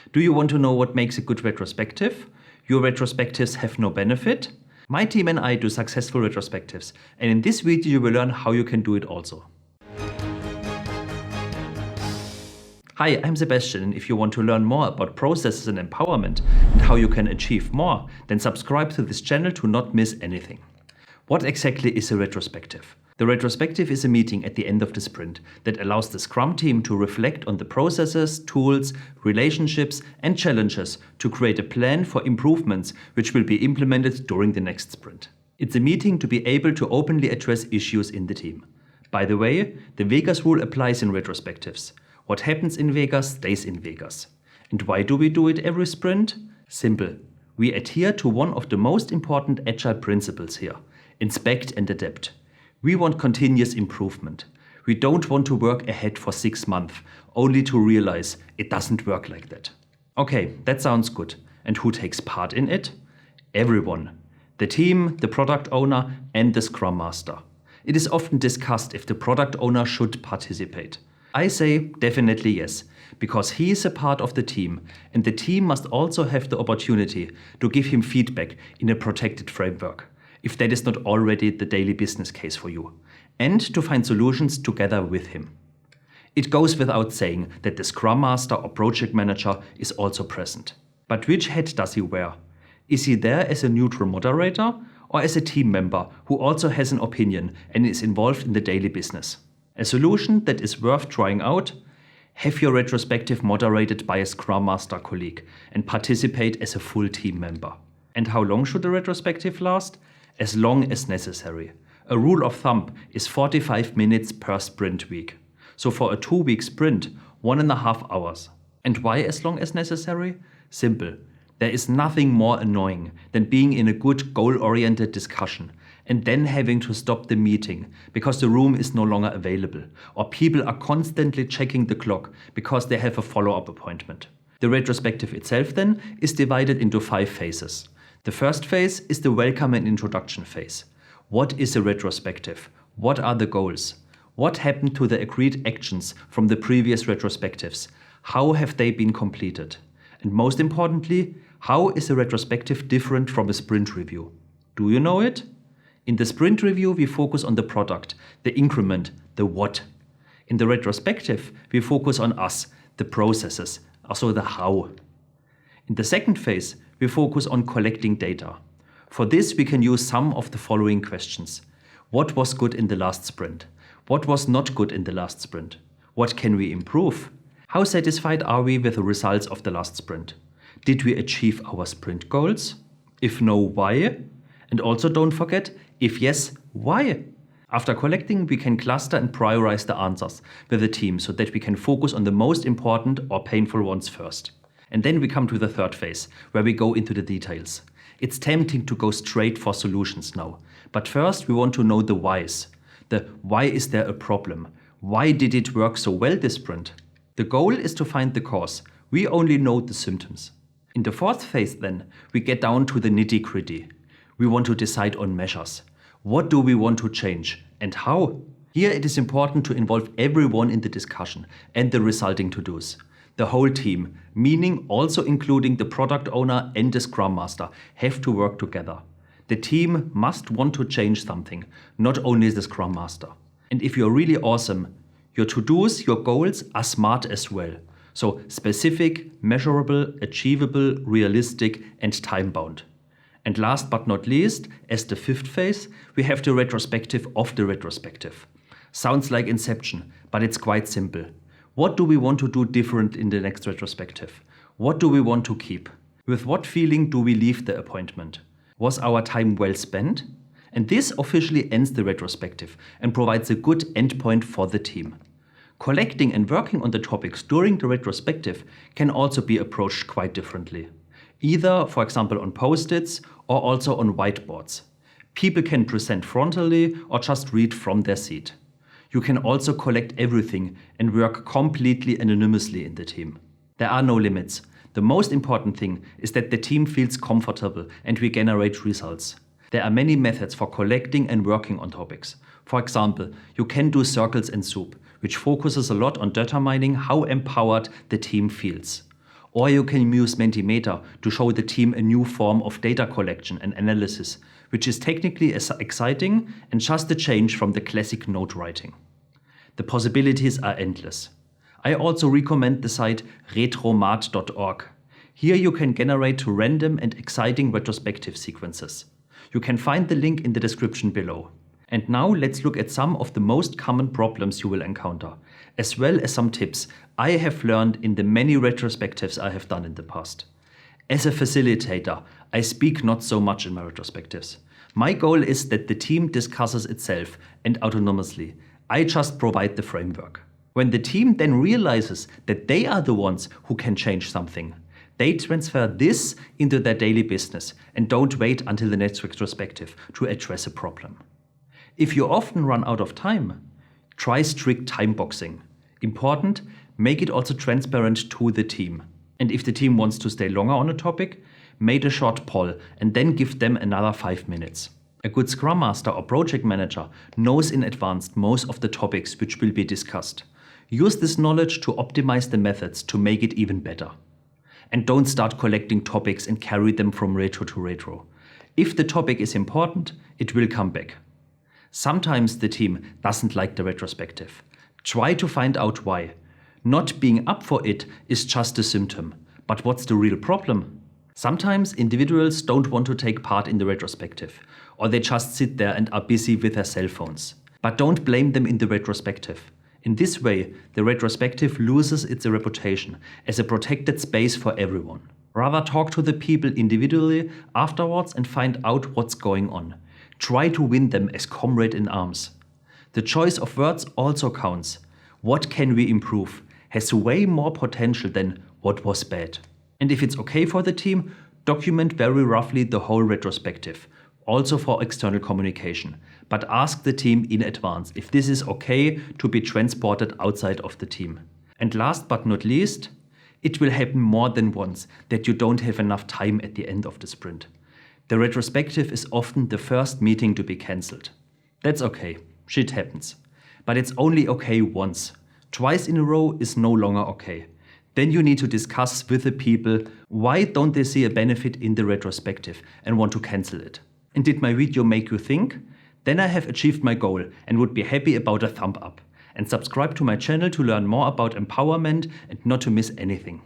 Do you want to know what makes a good retrospective? Your retrospectives have no benefit? My team and I do successful retrospectives, and in this video you will learn how you can do it also. Hi, I'm Sebastian, and if you want to learn more about processes and empowerment and how you can achieve more, then subscribe to this channel to not miss anything. What exactly is a retrospective? The retrospective is a meeting at the end of the sprint that allows the Scrum team to reflect on the processes, tools, relationships and challenges to create a plan for improvements which will be implemented during the next sprint. It's a meeting to be able to openly address issues in the team. By the way, the Vegas rule applies in retrospectives. What happens in Vegas stays in Vegas. And why do we do it every sprint? Simple. We adhere to one of the most important agile principles here: inspect and adapt. We want continuous improvement. We don't want to work ahead for 6 months, only to realize it doesn't work like that. Okay, that sounds good. And who takes part in it? Everyone. The team, the product owner, and the Scrum Master. It is often discussed if the product owner should participate. I say definitely yes, because he is a part of the team, and the team must also have the opportunity to give him feedback in a protected framework, if that is not already the daily business case for you, and to find solutions together with him. It goes without saying that the Scrum Master or Project Manager is also present. But which hat does he wear? Is he there as a neutral moderator or as a team member who also has an opinion and is involved in the daily business? A solution that is worth trying out: have your retrospective moderated by a Scrum Master colleague and participate as a full team member. And how long should the retrospective last? As long as necessary. A rule of thumb is 45 minutes per sprint week. So for a 2-week sprint, 1.5 hours. And why as long as necessary? Simple. There is nothing more annoying than being in a good goal-oriented discussion and then having to stop the meeting because the room is no longer available, or people are constantly checking the clock because they have a follow-up appointment. The retrospective itself then is divided into 5 phases. The first phase is the welcome and introduction phase. What is a retrospective? What are the goals? What happened to the agreed actions from the previous retrospectives? How have they been completed? And most importantly, how is a retrospective different from a sprint review? Do you know it? In the sprint review, we focus on the product, the increment, the what. In the retrospective, we focus on us, the processes, also the how. In the second phase, we focus on collecting data. For this, we can use some of the following questions. What was good in the last sprint? What was not good in the last sprint? What can we improve? How satisfied are we with the results of the last sprint? Did we achieve our sprint goals? If no, why? And also don't forget, if yes, why? After collecting, we can cluster and prioritize the answers with the team so that we can focus on the most important or painful ones first. And then we come to the third phase, where we go into the details. It's tempting to go straight for solutions now. But first we want to know the whys. The why is there a problem? Why did it work so well this sprint? The goal is to find the cause. We only know the symptoms. In the fourth phase then, we get down to the nitty-gritty. We want to decide on measures. What do we want to change and how? Here it is important to involve everyone in the discussion and the resulting to-dos. The whole team, meaning also including the product owner and the Scrum Master, have to work together. The team must want to change something, not only the Scrum Master. And if you're really awesome, your to-dos, your goals are smart as well. So specific, measurable, achievable, realistic and time-bound. And last but not least, as the fifth phase, we have the retrospective of the retrospective. Sounds like Inception, but it's quite simple. What do we want to do different in the next retrospective? What do we want to keep? With what feeling do we leave the appointment? Was our time well spent? And this officially ends the retrospective and provides a good endpoint for the team. Collecting and working on the topics during the retrospective can also be approached quite differently. Either, for example, on post-its or also on whiteboards. People can present frontally or just read from their seat. You can also collect everything and work completely anonymously in the team. There are no limits. The most important thing is that the team feels comfortable and we generate results. There are many methods for collecting and working on topics. For example, you can do circles and soup, which focuses a lot on determining how empowered the team feels. Or you can use Mentimeter to show the team a new form of data collection and analysis, which is technically exciting and just a change from the classic note writing. The possibilities are endless. I also recommend the site retromat.org. Here you can generate random and exciting retrospective sequences. You can find the link in the description below. And now let's look at some of the most common problems you will encounter, as well as some tips I have learned in the many retrospectives I have done in the past. As a facilitator, I speak not so much in my retrospectives. My goal is that the team discusses itself and autonomously. I just provide the framework. When the team then realizes that they are the ones who can change something, they transfer this into their daily business and don't wait until the next retrospective to address a problem. If you often run out of time, try strict time boxing. Important, make it also transparent to the team. And if the team wants to stay longer on a topic, make a short poll and then give them another 5 minutes. A good Scrum Master or Project Manager knows in advance most of the topics which will be discussed. Use this knowledge to optimize the methods to make it even better. And don't start collecting topics and carry them from retro to retro. If the topic is important, it will come back. Sometimes the team doesn't like the retrospective. Try to find out why. Not being up for it is just a symptom. But what's the real problem? Sometimes individuals don't want to take part in the retrospective, or they just sit there and are busy with their cell phones. But don't blame them in the retrospective. In this way, the retrospective loses its reputation as a protected space for everyone. Rather talk to the people individually afterwards and find out what's going on. Try to win them as comrade in arms. The choice of words also counts. What can we improve has way more potential than what was bad. And if it's okay for the team, document very roughly the whole retrospective, also for external communication. But ask the team in advance if this is okay to be transported outside of the team. And last but not least, it will happen more than once that you don't have enough time at the end of the sprint. The retrospective is often the first meeting to be cancelled. That's okay, shit happens. But it's only okay once. Twice in a row is no longer okay. Then you need to discuss with the people why don't they see a benefit in the retrospective and want to cancel it. And did my video make you think? Then I have achieved my goal and would be happy about a thumb up. And subscribe to my channel to learn more about empowerment and not to miss anything.